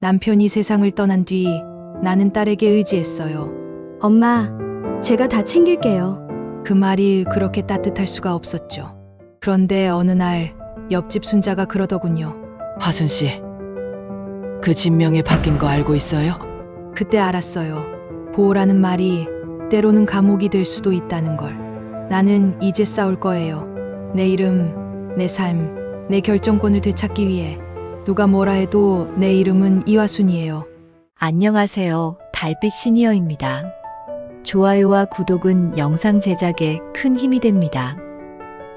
남편이 세상을 떠난 뒤 나는 딸에게 의지했어요. 엄마, 제가 다 챙길게요. 그 말이 그렇게 따뜻할 수가 없었죠. 그런데 어느 날 옆집 순자가 그러더군요. 화순 씨, 그 진명이 바뀐 거 알고 있어요? 그때 알았어요. 보호라는 말이 때로는 감옥이 될 수도 있다는 걸. 나는 이제 싸울 거예요. 내 이름, 내 삶, 내 결정권을 되찾기 위해. 누가 뭐라 해도 내 이름은 이화순이에요. 안녕하세요. 달빛 시니어입니다. 좋아요와 구독은 영상 제작에 큰 힘이 됩니다.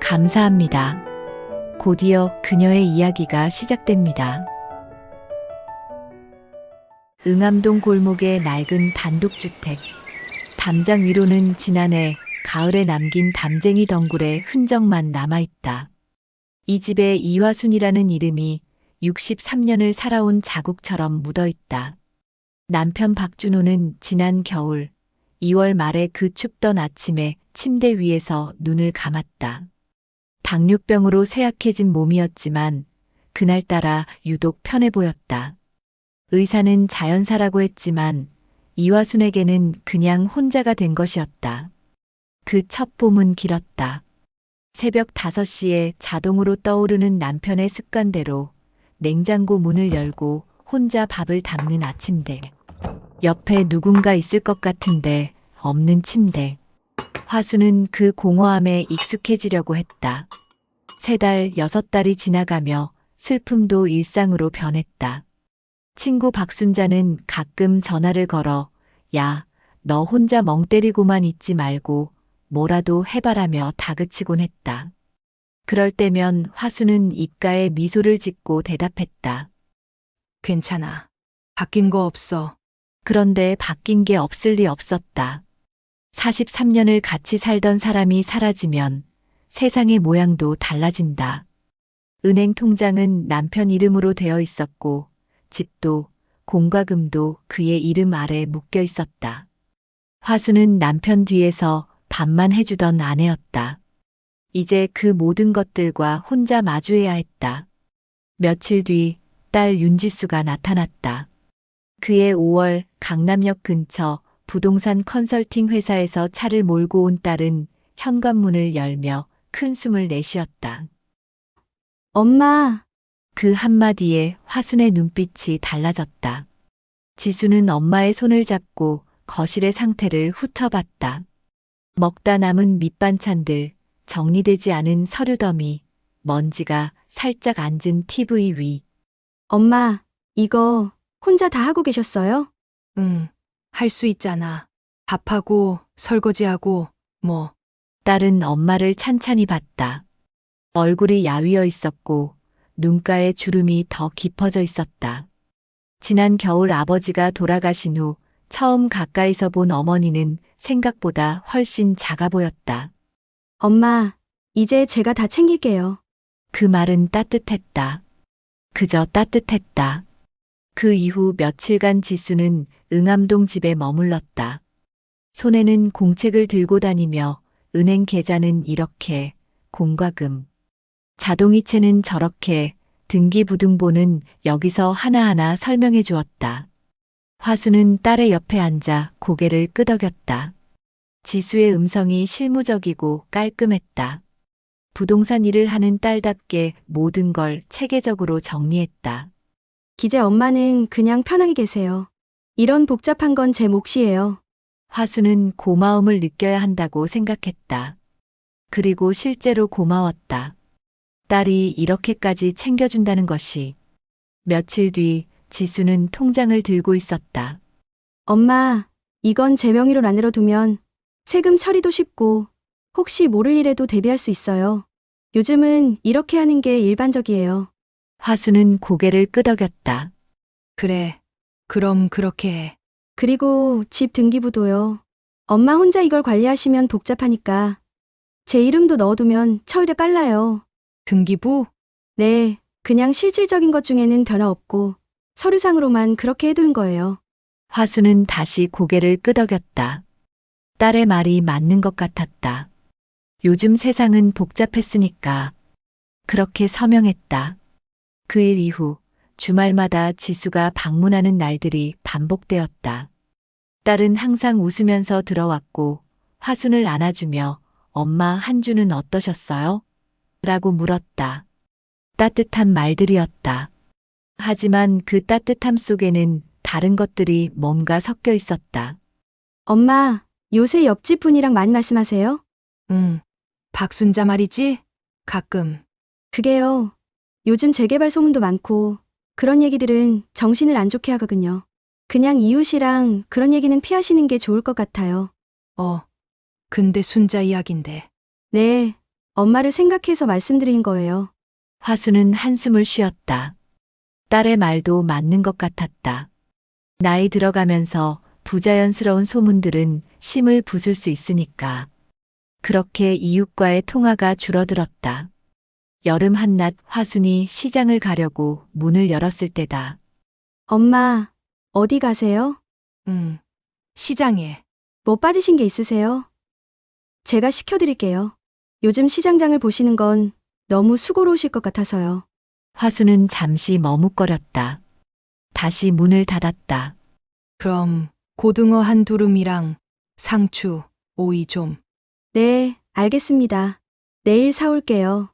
감사합니다. 곧이어 그녀의 이야기가 시작됩니다. 응암동 골목의 낡은 단독주택. 담장 위로는 지난해 가을에 남긴 담쟁이 덩굴의 흔적만 남아있다. 이 집에 이화순이라는 이름이 63년을 살아온 자국처럼 묻어있다. 남편 박준호는 지난 겨울 2월 말에 그 춥던 아침에 침대 위에서 눈을 감았다. 당뇨병으로 쇠약해진 몸이었지만 그날따라 유독 편해 보였다. 의사는 자연사라고 했지만 이화순에게는 그냥 혼자가 된 것이었다. 그 첫 봄은 길었다. 새벽 5시에 자동으로 떠오르는 남편의 습관대로 냉장고 문을 열고 혼자 밥을 담는 아침대. 옆에 누군가 있을 것 같은데 없는 침대. 화수는 그 공허함에 익숙해지려고 했다. 3달, 6달이 지나가며 슬픔도 일상으로 변했다. 친구 박순자는 가끔 전화를 걸어 야, 너 혼자 멍 때리고만 있지 말고 뭐라도 해봐라며 다그치곤 했다. 그럴 때면 화수는 입가에 미소를 짓고 대답했다. 괜찮아. 바뀐 거 없어. 그런데 바뀐 게 없을 리 없었다. 43년을 같이 살던 사람이 사라지면 세상의 모양도 달라진다. 은행 통장은 남편 이름으로 되어 있었고 집도 공과금도 그의 이름 아래 묶여 있었다. 화수는 남편 뒤에서 밥만 해주던 아내였다. 이제 그 모든 것들과 혼자 마주해야 했다. 며칠 뒤 딸 윤지수가 나타났다. 그해 5월 강남역 근처 부동산 컨설팅 회사에서 차를 몰고 온 딸은 현관문을 열며 큰 숨을 내쉬었다. 엄마, 그 한마디에 화순의 눈빛이 달라졌다. 지수는 엄마의 손을 잡고 거실의 상태를 훑어봤다. 먹다 남은 밑반찬들, 정리되지 않은 서류 더미, 먼지가 살짝 앉은 TV 위. 엄마, 이거 혼자 다 하고 계셨어요? 응, 할 수 있잖아. 밥하고 설거지하고 뭐. 딸은 엄마를 찬찬히 봤다. 얼굴이 야위어 있었고 눈가에 주름이 더 깊어져 있었다. 지난 겨울 아버지가 돌아가신 후 처음 가까이서 본 어머니는 생각보다 훨씬 작아 보였다. 엄마, 이제 제가 다 챙길게요. 그 말은 따뜻했다. 그저 따뜻했다. 그 이후 며칠간 지수는 응암동 집에 머물렀다. 손에는 공책을 들고 다니며 은행 계좌는 이렇게, 공과금, 자동이체는 저렇게, 등기부등본은 여기서 하나하나 설명해 주었다. 화수는 딸의 옆에 앉아 고개를 끄덕였다. 지수의 음성이 실무적이고 깔끔했다. 부동산 일을 하는 딸답게 모든 걸 체계적으로 정리했다. 기재 엄마는 그냥 편하게 계세요. 이런 복잡한 건 제 몫이에요. 화수는 고마움을 느껴야 한다고 생각했다. 그리고 실제로 고마웠다. 딸이 이렇게까지 챙겨준다는 것이. 며칠 뒤 지수는 통장을 들고 있었다. 엄마, 이건 제 명의로 만들어 두면 세금 처리도 쉽고 혹시 모를 일에도 대비할 수 있어요. 요즘은 이렇게 하는 게 일반적이에요. 화수는 고개를 끄덕였다. 그래. 그럼 그렇게 해. 그리고 집 등기부도요. 엄마 혼자 이걸 관리하시면 복잡하니까 제 이름도 넣어두면 처리가 빨라요. 등기부? 네, 그냥 실질적인 것 중에는 변화 없고 서류상으로만 그렇게 해둔 거예요. 화수는 다시 고개를 끄덕였다. 딸의 말이 맞는 것 같았다. 요즘 세상은 복잡했으니까. 그렇게 서명했다. 그 일 이후 주말마다 지수가 방문하는 날들이 반복되었다. 딸은 항상 웃으면서 들어왔고 화순을 안아주며 엄마 한 주는 어떠셨어요? 라고 물었다. 따뜻한 말들이었다. 하지만 그 따뜻함 속에는 다른 것들이 뭔가 섞여 있었다. 엄마, 요새 옆집 분이랑 많이 말씀하세요? 응. 박순자 말이지? 가끔. 그게요. 요즘 재개발 소문도 많고 그런 얘기들은 정신을 안 좋게 하거든요. 그냥 이웃이랑 그런 얘기는 피하시는 게 좋을 것 같아요. 근데 순자 이야긴데. 네, 엄마를 생각해서 말씀드린 거예요. 화수는 한숨을 쉬었다. 딸의 말도 맞는 것 같았다. 나이 들어가면서 부자연스러운 소문들은 심을 부술 수 있으니까. 그렇게 이웃과의 통화가 줄어들었다. 여름 한낮 화순이 시장을 가려고 문을 열었을 때다. 엄마, 어디 가세요? 응. 시장에. 뭐 빠지신 게 있으세요? 제가 시켜드릴게요. 요즘 시장장을 보시는 건 너무 수고로우실 것 같아서요. 화수는 잠시 머뭇거렸다. 다시 문을 닫았다. 그럼 고등어 한 두름이랑 상추, 오이 좀. 네, 알겠습니다. 내일 사올게요.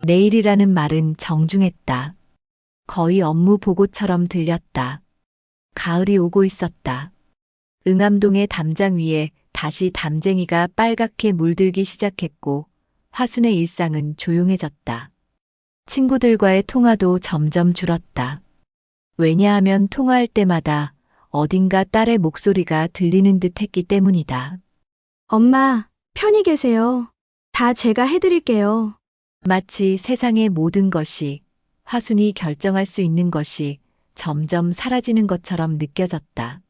내일이라는 말은 정중했다. 거의 업무 보고처럼 들렸다. 가을이 오고 있었다. 응암동의 담장 위에 다시 담쟁이가 빨갛게 물들기 시작했고 화순의 일상은 조용해졌다. 친구들과의 통화도 점점 줄었다. 왜냐하면 통화할 때마다 어딘가 딸의 목소리가 들리는 듯 했기 때문이다. 엄마, 편히 계세요. 다 제가 해드릴게요. 마치 세상의 모든 것이 화순이 결정할 수 있는 것이 점점 사라지는 것처럼 느껴졌다.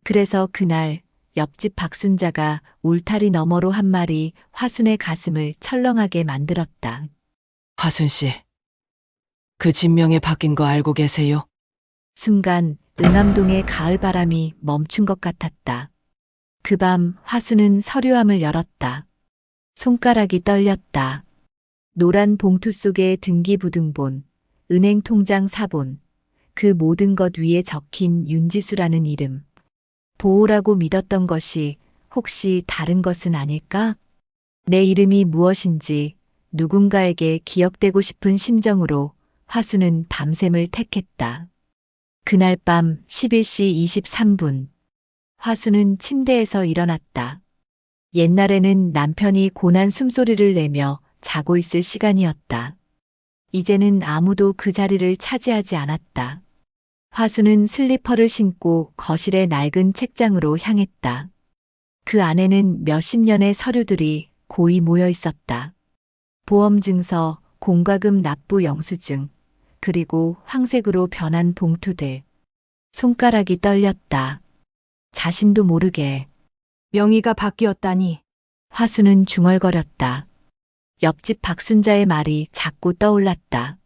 그래서 그날 옆집 박순자가 울타리 너머로 한 말이 화순의 가슴을 철렁하게 만들었다. 화순 씨, 그 진명에 바뀐 거 알고 계세요? 순간 응암동의 가을 바람이 멈춘 것 같았다. 그 밤 화순은 서류함을 열었다. 손가락이 떨렸다. 노란 봉투 속에 등기부등본, 은행 통장 사본, 그 모든 것 위에 적힌 윤지수라는 이름. 보호라고 믿었던 것이 혹시 다른 것은 아닐까? 내 이름이 무엇인지 누군가에게 기억되고 싶은 심정으로 화수는 밤샘을 택했다. 그날 밤 11시 23분. 화수는 침대에서 일어났다. 옛날에는 남편이 고난 숨소리를 내며 자고 있을 시간이었다. 이제는 아무도 그 자리를 차지하지 않았다. 화수는 슬리퍼를 신고 거실의 낡은 책장으로 향했다. 그 안에는 몇십 년의 서류들이 고이 모여 있었다. 보험증서, 공과금 납부 영수증, 그리고 황색으로 변한 봉투들. 손가락이 떨렸다. 자신도 모르게. 명의가 바뀌었다니. 화수는 중얼거렸다. 옆집 박순자의 말이 자꾸 떠올랐다.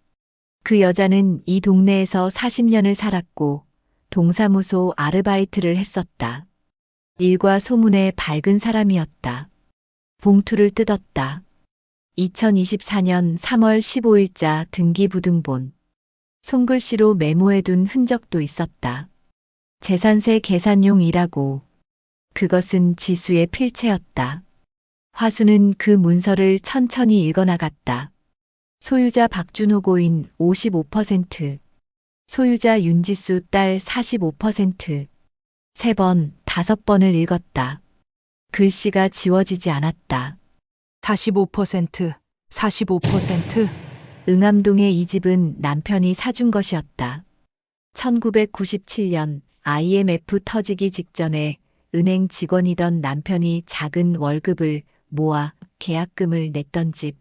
그 여자는 이 동네에서 40년을 살았고 동사무소 아르바이트를 했었다. 일과 소문에 밝은 사람이었다. 봉투를 뜯었다. 2024년 3월 15일자 등기부등본. 손글씨로 메모해둔 흔적도 있었다. 재산세 계산용이라고. 그것은 지수의 필체였다. 화수는 그 문서를 천천히 읽어나갔다. 소유자 박준호 고인 55%, 소유자 윤지수 딸 45%, 3번, 5번을 읽었다. 글씨가 지워지지 않았다. 45%, 45%. 응암동의 이 집은 남편이 사준 것이었다. 1997년 IMF 터지기 직전에 은행 직원이던 남편이 작은 월급을 모아 계약금을 냈던 집.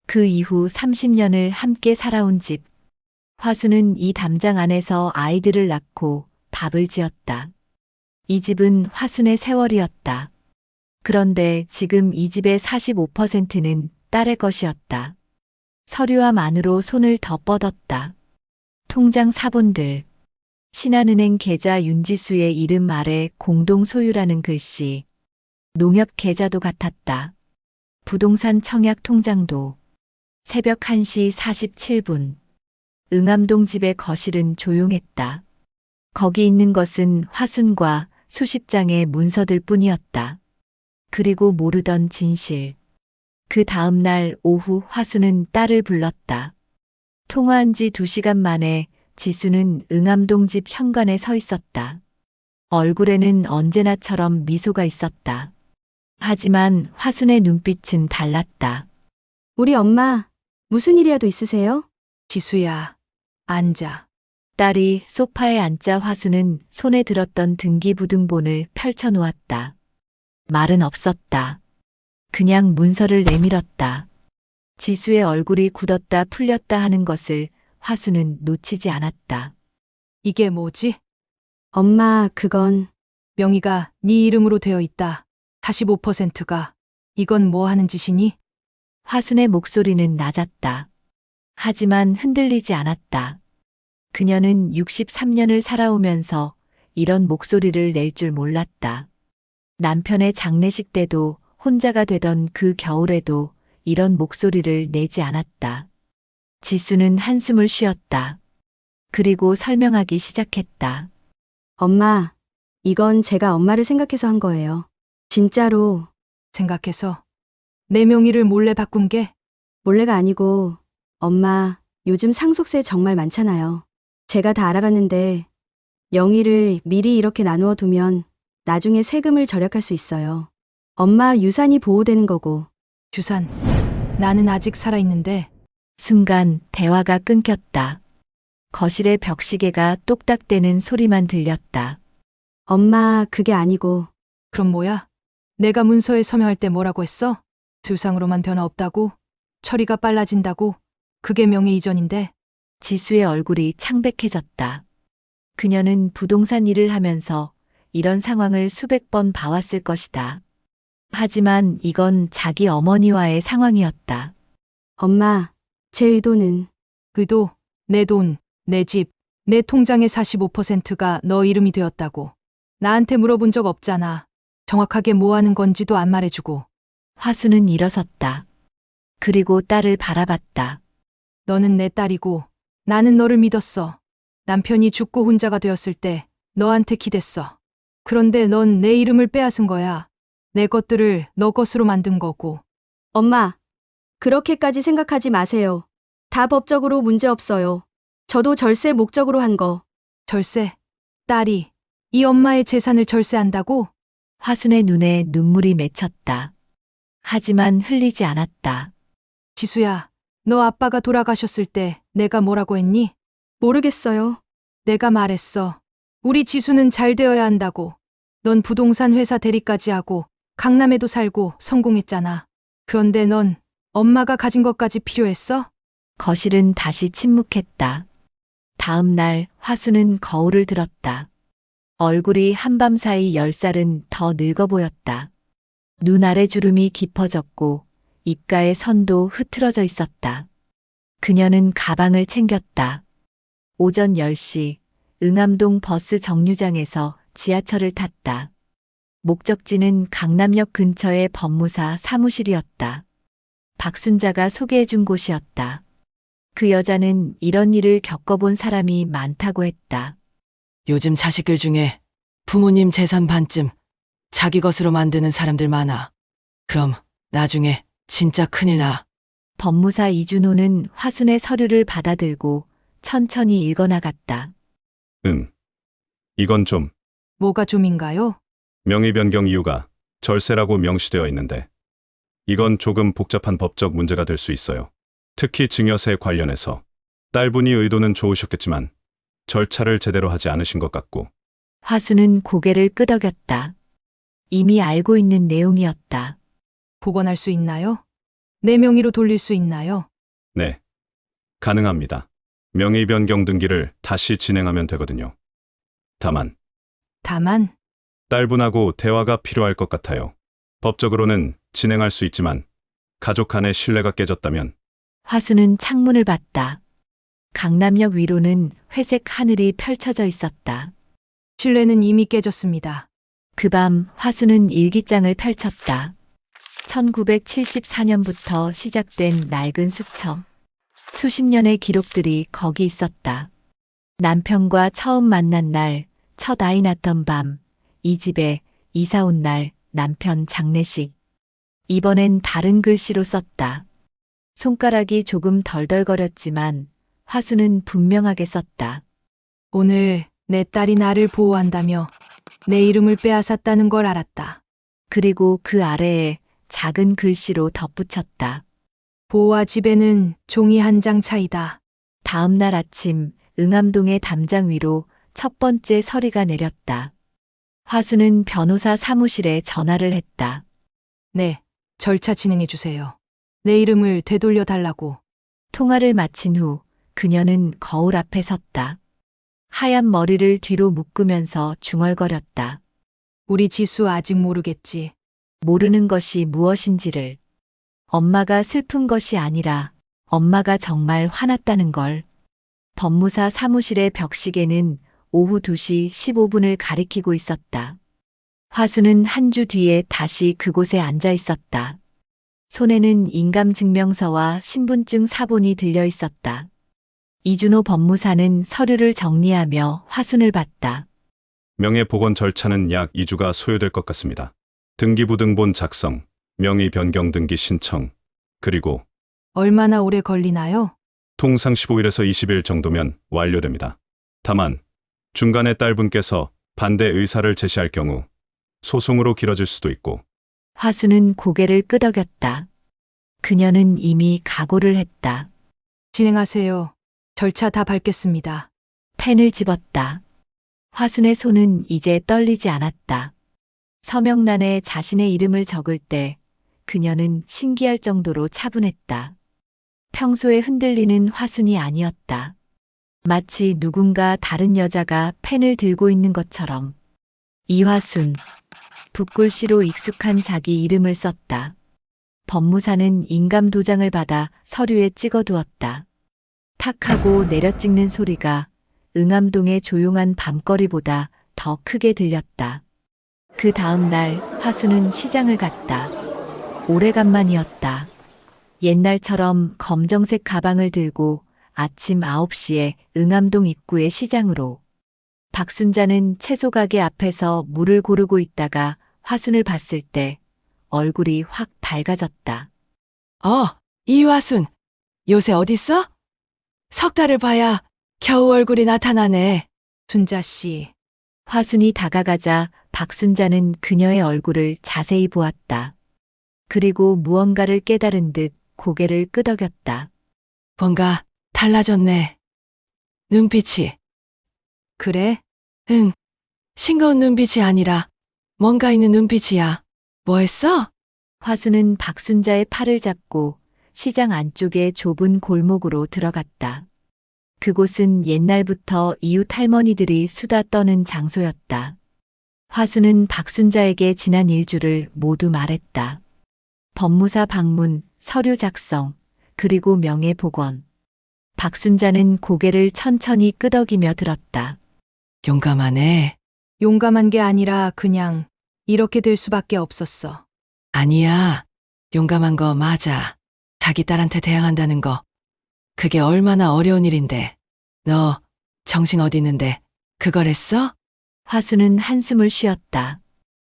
그 이후 30년을 함께 살아온 집. 화수는 이 담장 안에서 아이들을 낳고 밥을 지었다. 이 집은 화순의 세월이었다. 그런데 지금 이 집의 45%는 딸의 것이었다. 서류함 안으로 손을 더 뻗었다. 통장 사본들. 신한은행 계좌 윤지수의 이름 아래 공동 소유라는 글씨. 농협 계좌도 같았다. 부동산 청약 통장도. 새벽 1시 47분. 응암동 집의 거실은 조용했다. 거기 있는 것은 화순과 수십 장의 문서들 뿐이었다. 그리고 모르던 진실. 그 다음 날 오후 화순은 딸을 불렀다. 통화한 지 2시간 만에 지수는 응암동 집 현관에 서 있었다. 얼굴에는 언제나처럼 미소가 있었다. 하지만 화순의 눈빛은 달랐다. 우리 엄마, 무슨 일이라도 있으세요? 지수야, 앉아. 딸이 소파에 앉자 화순은 손에 들었던 등기부등본을 펼쳐놓았다. 말은 없었다. 그냥 문서를 내밀었다. 지수의 얼굴이 굳었다 풀렸다 하는 것을 화순은 놓치지 않았다. 이게 뭐지? 엄마, 그건 명의가 네 이름으로 되어 있다. 45%가. 이건 뭐 하는 짓이니? 화순의 목소리는 낮았다. 하지만 흔들리지 않았다. 그녀는 63년을 살아오면서 이런 목소리를 낼 줄 몰랐다. 남편의 장례식 때도 혼자가 되던 그 겨울에도 이런 목소리를 내지 않았다. 지수는 한숨을 쉬었다. 그리고 설명하기 시작했다. 엄마, 이건 제가 엄마를 생각해서 한 거예요. 진짜로 생각해서 내 명의를 몰래 바꾼 게 몰래가 아니고 엄마, 요즘 상속세 정말 많잖아요. 제가 다 알아봤는데 명의를 미리 이렇게 나누어 두면 나중에 세금을 절약할 수 있어요. 엄마 유산이 보호되는 거고. 유산. 나는 아직 살아있는데 순간 대화가 끊겼다. 거실의 벽시계가 똑딱대는 소리만 들렸다. 엄마, 그게 아니고 그럼 뭐야? 내가 문서에 서명할 때 뭐라고 했어? 두상으로만 변화 없다고? 처리가 빨라진다고? 그게 명예 이전인데 지수의 얼굴이 창백해졌다. 그녀는 부동산 일을 하면서 이런 상황을 수백 번 봐왔을 것이다. 하지만 이건 자기 어머니와의 상황이었다. 엄마, 제 의도는 의도, 내 돈, 내 집, 내 통장의 45%가 너 이름이 되었다고. 나한테 물어본 적 없잖아. 정확하게 뭐 하는 건지도 안 말해주고. 화수는 일어섰다. 그리고 딸을 바라봤다. 너는 내 딸이고 나는 너를 믿었어. 남편이 죽고 혼자가 되었을 때 너한테 기댔어. 그런데 넌 내 이름을 빼앗은 거야. 내 것들을 너 것으로 만든 거고. 엄마, 그렇게까지 생각하지 마세요. 다 법적으로 문제 없어요. 저도 절세 목적으로 한 거. 절세. 딸이 이 엄마의 재산을 절세한다고? 화순의 눈에 눈물이 맺혔다. 하지만 흘리지 않았다. 지수야, 너 아빠가 돌아가셨을 때 내가 뭐라고 했니? 모르겠어요. 내가 말했어. 우리 지수는 잘 되어야 한다고. 넌 부동산 회사 대리까지 하고 강남에도 살고 성공했잖아. 그런데 넌 엄마가 가진 것까지 필요했어? 거실은 다시 침묵했다. 다음 날 화수는 거울을 들었다. 얼굴이 한밤 사이 10살은 더 늙어 보였다. 눈 아래 주름이 깊어졌고 입가의 선도 흐트러져 있었다. 그녀는 가방을 챙겼다. 오전 10시 응암동 버스 정류장에서 지하철을 탔다. 목적지는 강남역 근처의 법무사 사무실이었다. 박순자가 소개해준 곳이었다. 그 여자는 이런 일을 겪어본 사람이 많다고 했다. 요즘 자식들 중에 부모님 재산 반쯤 자기 것으로 만드는 사람들 많아. 그럼 나중에 진짜 큰일 나. 법무사 이준호는 화순의 서류를 받아들고 천천히 읽어나갔다. 이건 좀 뭐가 좀인가요? 명의 변경 이유가 절세라고 명시되어 있는데 이건 조금 복잡한 법적 문제가 될 수 있어요. 특히 증여세 관련해서 딸분이 의도는 좋으셨겠지만 절차를 제대로 하지 않으신 것 같고 화수는 고개를 끄덕였다. 이미 알고 있는 내용이었다. 복원할 수 있나요? 내 명의로 돌릴 수 있나요? 네, 가능합니다. 명의 변경 등기를 다시 진행하면 되거든요. 다만 딸분하고 대화가 필요할 것 같아요. 법적으로는 진행할 수 있지만 가족 간의 신뢰가 깨졌다면 화수는 창문을 봤다. 강남역 위로는 회색 하늘이 펼쳐져 있었다. 신뢰는 이미 깨졌습니다. 그 밤 화수는 일기장을 펼쳤다. 1974년부터 시작된 낡은 수첩. 수십 년의 기록들이 거기 있었다. 남편과 처음 만난 날, 첫 아이 낳던 밤, 이 집에 이사 온 날, 남편 장례식. 이번엔 다른 글씨로 썼다. 손가락이 조금 덜덜거렸지만 화수는 분명하게 썼다. 오늘 내 딸이 나를 보호한다며 내 이름을 빼앗았다는 걸 알았다. 그리고 그 아래에 작은 글씨로 덧붙였다. 보호와 집에는 종이 한 장 차이다. 다음 날 아침 응암동의 담장 위로 첫 번째 서리가 내렸다. 화수는 변호사 사무실에 전화를 했다. 네, 절차 진행해 주세요. 내 이름을 되돌려 달라고. 통화를 마친 후 그녀는 거울 앞에 섰다. 하얀 머리를 뒤로 묶으면서 중얼거렸다. 우리 지수 아직 모르겠지. 모르는 것이 무엇인지를. 엄마가 슬픈 것이 아니라 엄마가 정말 화났다는 걸. 법무사 사무실의 벽시계는 오후 2시 15분을 가리키고 있었다. 화수는 한 주 뒤에 다시 그곳에 앉아 있었다. 손에는 인감증명서와 신분증 사본이 들려 있었다. 이준호 법무사는 서류를 정리하며 화순을 봤다. 명예복원 절차는 약 2주가 소요될 것 같습니다. 등기부등본 작성, 명의 변경 등기 신청, 그리고 얼마나 오래 걸리나요? 통상 15일에서 20일 정도면 완료됩니다. 다만 중간에 딸분께서 반대 의사를 제시할 경우 소송으로 길어질 수도 있고. 화수는 고개를 끄덕였다. 그녀는 이미 각오를 했다. 진행하세요. 절차 다 밟겠습니다. 펜을 집었다. 화순의 손은 이제 떨리지 않았다. 서명란에 자신의 이름을 적을 때 그녀는 신기할 정도로 차분했다. 평소에 흔들리는 화순이 아니었다. 마치 누군가 다른 여자가 펜을 들고 있는 것처럼. 이화순. 붓글씨로 익숙한 자기 이름을 썼다. 법무사는 인감 도장을 받아 서류에 찍어두었다. 탁 하고 내려 찍는 소리가 응암동의 조용한 밤거리보다 더 크게 들렸다. 그 다음 날 화수는 시장을 갔다. 오래간만이었다. 옛날처럼 검정색 가방을 들고 아침 9시에 응암동 입구의 시장으로. 박순자는 채소 가게 앞에서 물을 고르고 있다가 화순을 봤을 때 얼굴이 확 밝아졌다. 이화순. 요새 어딨어? 석 달을 봐야 겨우 얼굴이 나타나네. 순자 씨, 화순이 다가가자 박순자는 그녀의 얼굴을 자세히 보았다. 그리고 무언가를 깨달은 듯 고개를 끄덕였다. 뭔가 달라졌네. 눈빛이. 그래? 응. 싱거운 눈빛이 아니라 뭔가 있는 눈빛이야. 뭐 했어? 화수는 박순자의 팔을 잡고 시장 안쪽의 좁은 골목으로 들어갔다. 그곳은 옛날부터 이웃 할머니들이 수다 떠는 장소였다. 화수는 박순자에게 지난 일주를 모두 말했다. 법무사 방문, 서류 작성, 그리고 명예복원. 박순자는 고개를 천천히 끄덕이며 들었다. 용감하네. 용감한 게 아니라 그냥 이렇게 될 수밖에 없었어. 아니야. 용감한 거 맞아. 자기 딸한테 대항한다는 거. 그게 얼마나 어려운 일인데. 너 정신 어디 있는데 그걸 했어? 화수는 한숨을 쉬었다.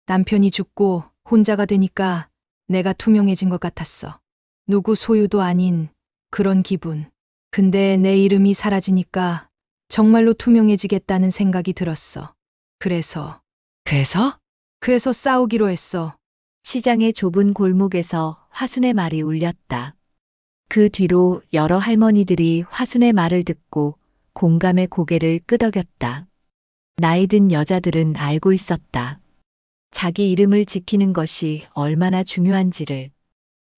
남편이 죽고 혼자가 되니까 내가 투명해진 것 같았어. 누구 소유도 아닌 그런 기분. 근데 내 이름이 사라지니까 정말로 투명해지겠다는 생각이 들었어. 그래서 싸우기로 했어. 시장의 좁은 골목에서 화순의 말이 울렸다. 그 뒤로 여러 할머니들이 화순의 말을 듣고 공감의 고개를 끄덕였다. 나이 든 여자들은 알고 있었다. 자기 이름을 지키는 것이 얼마나 중요한지를.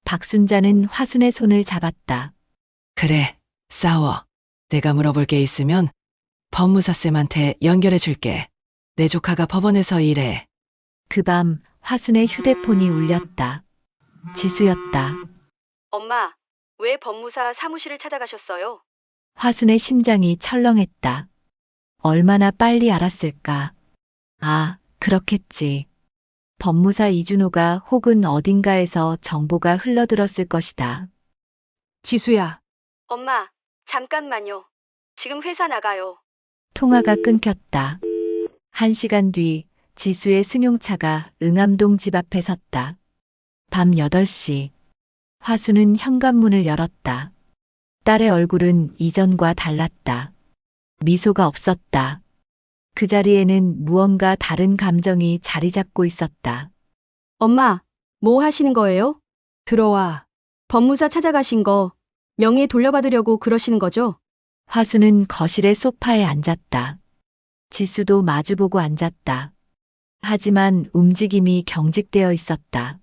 박순자는 화순의 손을 잡았다. 그래, 싸워. 내가 물어볼 게 있으면 법무사쌤한테 연결해 줄게. 내 조카가 법원에서 일해. 그 밤 화순의 휴대폰이 울렸다. 지수였다. 엄마, 왜 법무사 사무실을 찾아가셨어요? 화순의 심장이 철렁했다. 얼마나 빨리 알았을까. 아, 그렇겠지. 법무사 이준호가 혹은 어딘가에서 정보가 흘러들었을 것이다. 지수야, 엄마, 잠깐만요. 지금 회사 나가요. 통화가 끊겼다. 1시간 뒤 지수의 승용차가 응암동 집 앞에 섰다. 밤 8시. 화수는 현관문을 열었다. 딸의 얼굴은 이전과 달랐다. 미소가 없었다. 그 자리에는 무언가 다른 감정이 자리 잡고 있었다. 엄마, 뭐 하시는 거예요? 들어와. 법무사 찾아가신 거 명예 돌려받으려고 그러시는 거죠? 화수는 거실의 소파에 앉았다. 지수도 마주보고 앉았다. 하지만 움직임이 경직되어 있었다.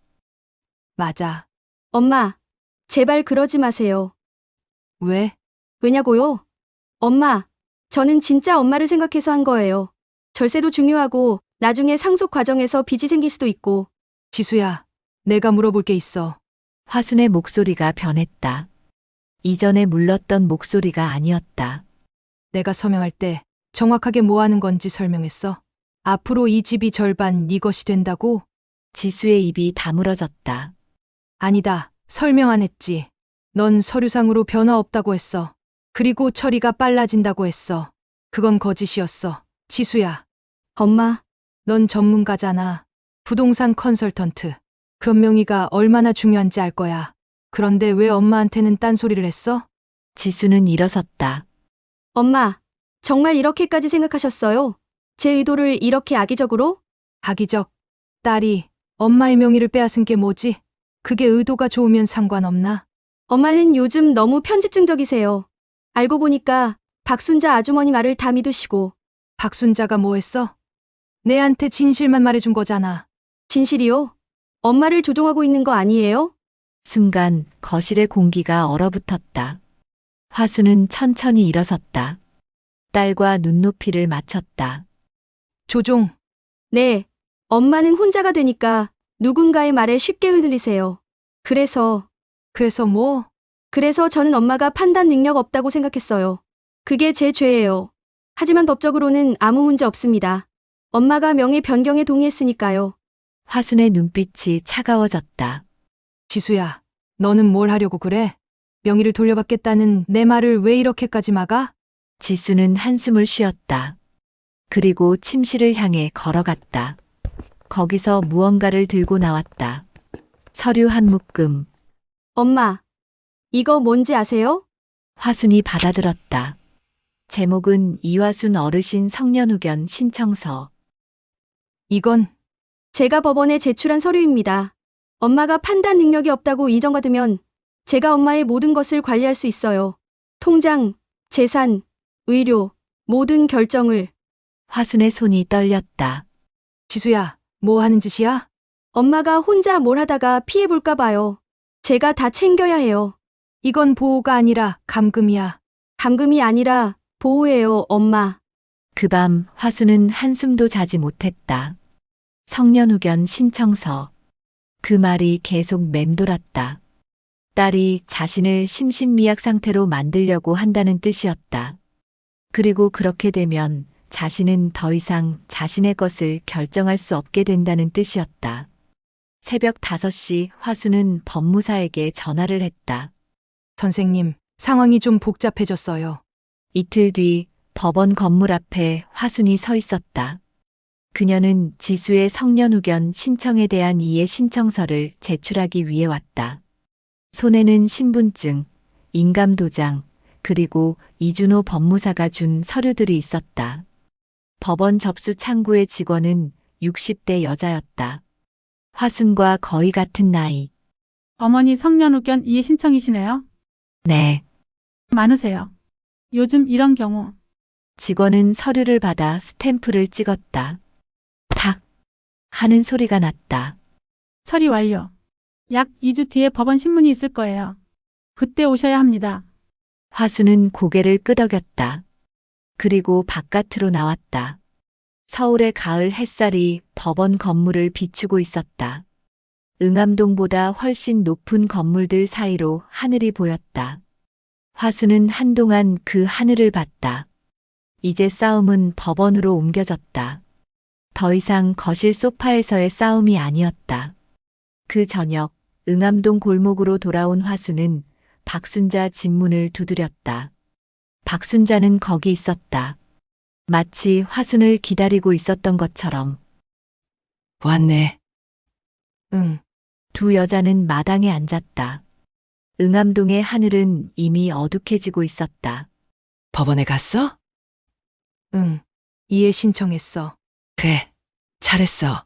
맞아. 엄마, 제발 그러지 마세요. 왜? 왜냐고요? 엄마, 저는 진짜 엄마를 생각해서 한 거예요. 절세도 중요하고 나중에 상속 과정에서 빚이 생길 수도 있고. 지수야, 내가 물어볼 게 있어. 화순의 목소리가 변했다. 이전에 물렀던 목소리가 아니었다. 내가 서명할 때 정확하게 뭐 하는 건지 설명했어. 앞으로 이 집이 절반 네 것이 된다고? 지수의 입이 다물어졌다. 아니다. 설명 안 했지. 넌 서류상으로 변화 없다고 했어. 그리고 처리가 빨라진다고 했어. 그건 거짓이었어. 지수야, 엄마, 넌 전문가잖아. 부동산 컨설턴트. 그런 명의가 얼마나 중요한지 알 거야. 그런데 왜 엄마한테는 딴소리를 했어? 지수는 일어섰다. 엄마, 정말 이렇게까지 생각하셨어요? 제 의도를 이렇게 악의적으로? 악의적. 딸이 엄마의 명의를 빼앗은 게 뭐지? 그게 의도가 좋으면 상관없나? 엄마는 요즘 너무 편집증적이세요. 알고 보니까 박순자 아주머니 말을 다 믿으시고. 박순자가 뭐 했어? 내한테 진실만 말해준 거잖아. 진실이요? 엄마를 조종하고 있는 거 아니에요? 순간 거실의 공기가 얼어붙었다. 화수는 천천히 일어섰다. 딸과 눈높이를 맞췄다. 조종. 네, 엄마는 혼자가 되니까 누군가의 말에 쉽게 흔들리세요. 그래서 뭐? 그래서 저는 엄마가 판단 능력 없다고 생각했어요. 그게 제 죄예요. 하지만 법적으로는 아무 문제 없습니다. 엄마가 명의 변경에 동의했으니까요. 화순의 눈빛이 차가워졌다. 지수야, 너는 뭘 하려고 그래? 명의를 돌려받겠다는 내 말을 왜 이렇게까지 막아? 지수는 한숨을 쉬었다. 그리고 침실을 향해 걸어갔다. 거기서 무언가를 들고 나왔다. 서류 한 묶음. 엄마, 이거 뭔지 아세요? 화순이 받아들었다. 제목은 이화순 어르신 성년후견 신청서. 이건 제가 법원에 제출한 서류입니다. 엄마가 판단 능력이 없다고 인정받으면 제가 엄마의 모든 것을 관리할 수 있어요. 통장, 재산, 의료, 모든 결정을. 화순의 손이 떨렸다. 지수야, 뭐 하는 짓이야? 엄마가 혼자 뭘 하다가 피해볼까 봐요. 제가 다 챙겨야 해요. 이건 보호가 아니라 감금이야. 감금이 아니라 보호예요, 엄마. 그 밤 화순은 한숨도 자지 못했다. 성년후견 신청서. 그 말이 계속 맴돌았다. 딸이 자신을 심신미약 상태로 만들려고 한다는 뜻이었다. 그리고 그렇게 되면 자신은 더 이상 자신의 것을 결정할 수 없게 된다는 뜻이었다. 새벽 5시 화수는 법무사에게 전화를 했다. 선생님, 상황이 좀 복잡해졌어요. 이틀 뒤 법원 건물 앞에 화순이 서 있었다. 그녀는 지수의 성년후견 신청에 대한 이해 신청서를 제출하기 위해 왔다. 손에는 신분증, 인감도장, 그리고 이준호 법무사가 준 서류들이 있었다. 법원 접수 창구의 직원은 60대 여자였다. 화순과 거의 같은 나이. 어머니 성년후견 이해 신청이시네요. 네. 많으세요. 요즘 이런 경우 직원은 서류를 받아 스탬프를 찍었다. 탁 하는 소리가 났다. 처리 완료. 약 2주 뒤에 법원 신문이 있을 거예요. 그때 오셔야 합니다. 화수는 고개를 끄덕였다. 그리고 바깥으로 나왔다. 서울의 가을 햇살이 법원 건물을 비추고 있었다. 응암동보다 훨씬 높은 건물들 사이로 하늘이 보였다. 화수는 한동안 그 하늘을 봤다. 이제 싸움은 법원으로 옮겨졌다. 더 이상 거실 소파에서의 싸움이 아니었다. 그 저녁 응암동 골목으로 돌아온 화수는 박순자 집 문을 두드렸다. 박순자는 거기 있었다. 마치 화순을 기다리고 있었던 것처럼. 왔네. 응. 두 여자는 마당에 앉았다. 응암동의 하늘은 이미 어둑해지고 있었다. 법원에 갔어? 응. 이해 신청했어. 그래. 잘했어.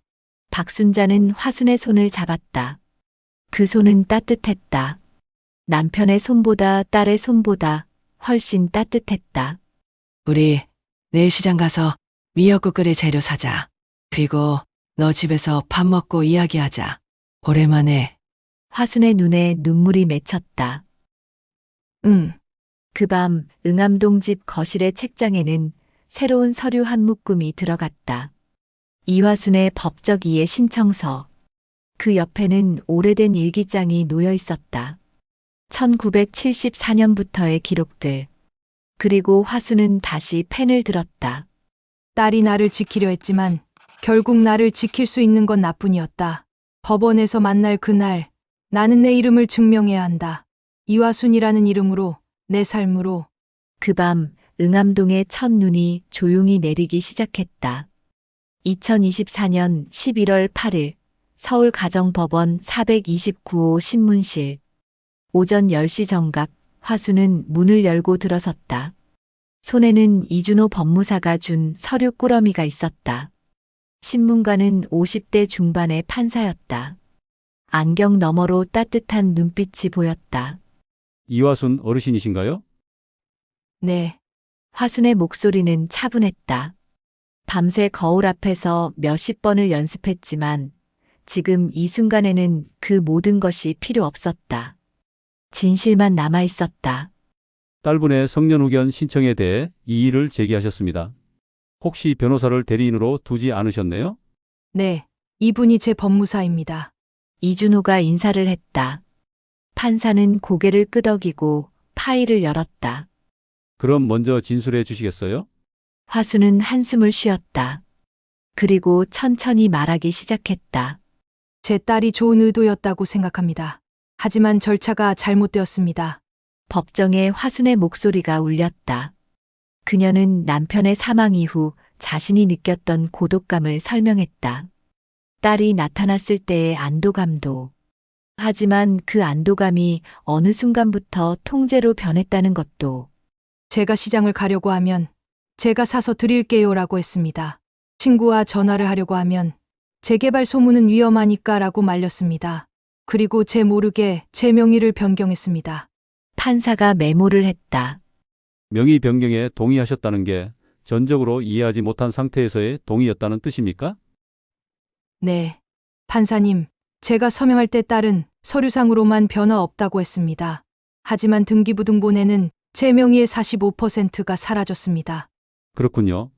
박순자는 화순의 손을 잡았다. 그 손은 따뜻했다. 남편의 손보다 딸의 손보다 훨씬 따뜻했다. 우리 내일 시장 가서 미역국 끓일 재료 사자. 그리고 너 집에서 밥 먹고 이야기하자. 오랜만에. 화순의 눈에 눈물이 맺혔다. 응. 그 밤 응암동 집 거실의 책장에는 새로운 서류 한 묶음이 들어갔다. 이화순의 법적 이해 신청서. 그 옆에는 오래된 일기장이 놓여 있었다. 1974년부터의 기록들. 그리고 화순은 다시 펜을 들었다. 딸이 나를 지키려 했지만 결국 나를 지킬 수 있는 건 나뿐이었다. 법원에서 만날 그날 나는 내 이름을 증명해야 한다. 이화순이라는 이름으로, 내 삶으로. 그 밤 응암동의 첫눈이 조용히 내리기 시작했다. 2024년 11월 8일 서울가정법원 429호 신문실. 오전 10시 정각 화순은 문을 열고 들어섰다. 손에는 이준호 법무사가 준 서류 꾸러미가 있었다. 신문가는 50대 중반의 판사였다. 안경 너머로 따뜻한 눈빛이 보였다. 이화순 어르신이신가요? 네. 화순의 목소리는 차분했다. 밤새 거울 앞에서 몇십 번을 연습했지만 지금 이 순간에는 그 모든 것이 필요 없었다. 진실만 남아 있었다. 딸분의 성년후견 신청에 대해 이의를 제기하셨습니다. 혹시 변호사를 대리인으로 두지 않으셨네요? 네. 이분이 제 법무사입니다. 이준호가 인사를 했다. 판사는 고개를 끄덕이고 파일을 열었다. 그럼 먼저 진술해 주시겠어요? 화순은 한숨을 쉬었다. 그리고 천천히 말하기 시작했다. 제 딸이 좋은 의도였다고 생각합니다. 하지만 절차가 잘못되었습니다. 법정에 화순의 목소리가 울렸다. 그녀는 남편의 사망 이후 자신이 느꼈던 고독감을 설명했다. 딸이 나타났을 때의 안도감도. 하지만 그 안도감이 어느 순간부터 통제로 변했다는 것도. 제가 시장을 가려고 하면 제가 사서 드릴게요라고 했습니다. 친구와 전화를 하려고 하면 재개발 소문은 위험하니까라고 말렸습니다. 그리고 제 모르게 제 명의를 변경했습니다. 판사가 메모를 했다. 명의 변경에 동의하셨다는 게 전적으로 이해하지 못한 상태에서의 동의였다는 뜻입니까? 네. 판사님, 제가 서명할 때 딸은 서류상으로만 변화 없다고 했습니다. 하지만 등기부등본에는 제 명의의 45%가 사라졌습니다. 그렇군요.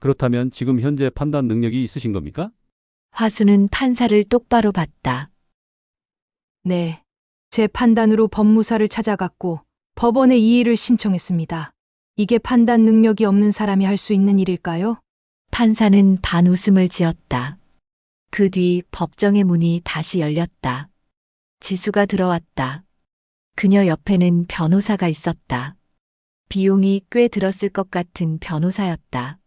그렇다면 지금 현재 판단 능력이 있으신 겁니까? 화순은 판사를 똑바로 봤다. 네. 제 판단으로 법무사를 찾아갔고 법원에 이의를 신청했습니다. 이게 판단 능력이 없는 사람이 할 수 있는 일일까요? 판사는 반웃음을 지었다. 그 뒤 법정의 문이 다시 열렸다. 지수가 들어왔다. 그녀 옆에는 변호사가 있었다. 비용이 꽤 들었을 것 같은 변호사였다.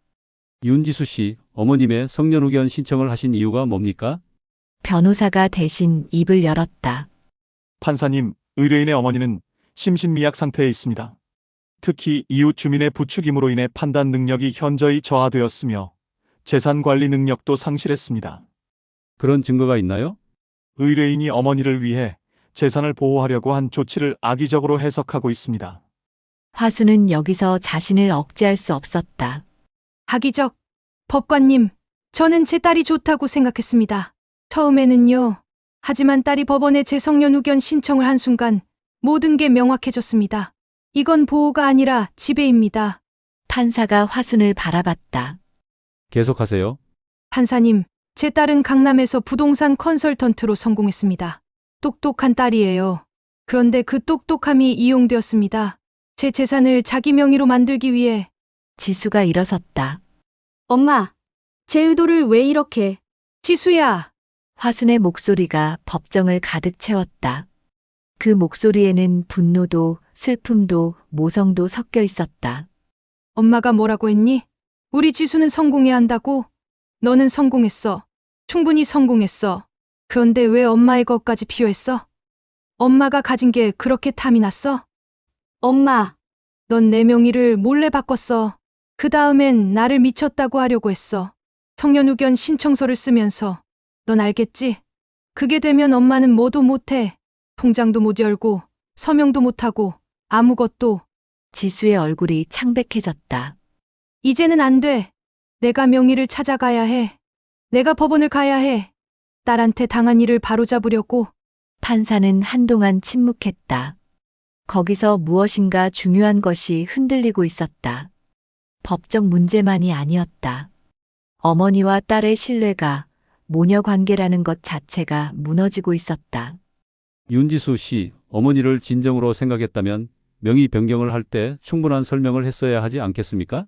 윤지수 씨, 어머님의 성년후견 신청을 하신 이유가 뭡니까? 변호사가 대신 입을 열었다. 판사님, 의뢰인의 어머니는 심신미약 상태에 있습니다. 특히 이웃 주민의 부추김으로 인해 판단 능력이 현저히 저하되었으며 재산 관리 능력도 상실했습니다. 그런 증거가 있나요? 의뢰인이 어머니를 위해 재산을 보호하려고 한 조치를 악의적으로 해석하고 있습니다. 화수는 여기서 자신을 억제할 수 없었다. 하기적. 법관님, 저는 제 딸이 좋다고 생각했습니다. 처음에는요. 하지만 딸이 법원에 제 성년후견 신청을 한 순간 모든 게 명확해졌습니다. 이건 보호가 아니라 지배입니다. 판사가 화순을 바라봤다. 계속하세요. 판사님, 제 딸은 강남에서 부동산 컨설턴트로 성공했습니다. 똑똑한 딸이에요. 그런데 그 똑똑함이 이용되었습니다. 제 재산을 자기 명의로 만들기 위해. 지수가 일어섰다. 엄마, 제 의도를 왜 이렇게... 지수야. 화순의 목소리가 법정을 가득 채웠다. 그 목소리에는 분노도 슬픔도 모성도 섞여 있었다. 엄마가 뭐라고 했니? 우리 지수는 성공해야 한다고? 너는 성공했어. 충분히 성공했어. 그런데 왜 엄마의 것까지 필요했어? 엄마가 가진 게 그렇게 탐이 났어? 엄마, 넌 내 명의를 몰래 바꿨어. 그 다음엔 나를 미쳤다고 하려고 했어. 청년후견 신청서를 쓰면서. 넌 알겠지? 그게 되면 엄마는 뭐도 못해. 통장도 못 열고, 서명도 못하고, 아무것도. 지수의 얼굴이 창백해졌다. 이제는 안 돼. 내가 명의를 찾아가야 해. 내가 법원을 가야 해. 딸한테 당한 일을 바로잡으려고. 판사는 한동안 침묵했다. 거기서 무엇인가 중요한 것이 흔들리고 있었다. 법적 문제만이 아니었다. 어머니와 딸의 신뢰가 모녀 관계라는 것 자체가 무너지고 있었다. 윤지수 씨, 어머니를 진정으로 생각했다면 명의 변경을 할 때 충분한 설명을 했어야 하지 않겠습니까?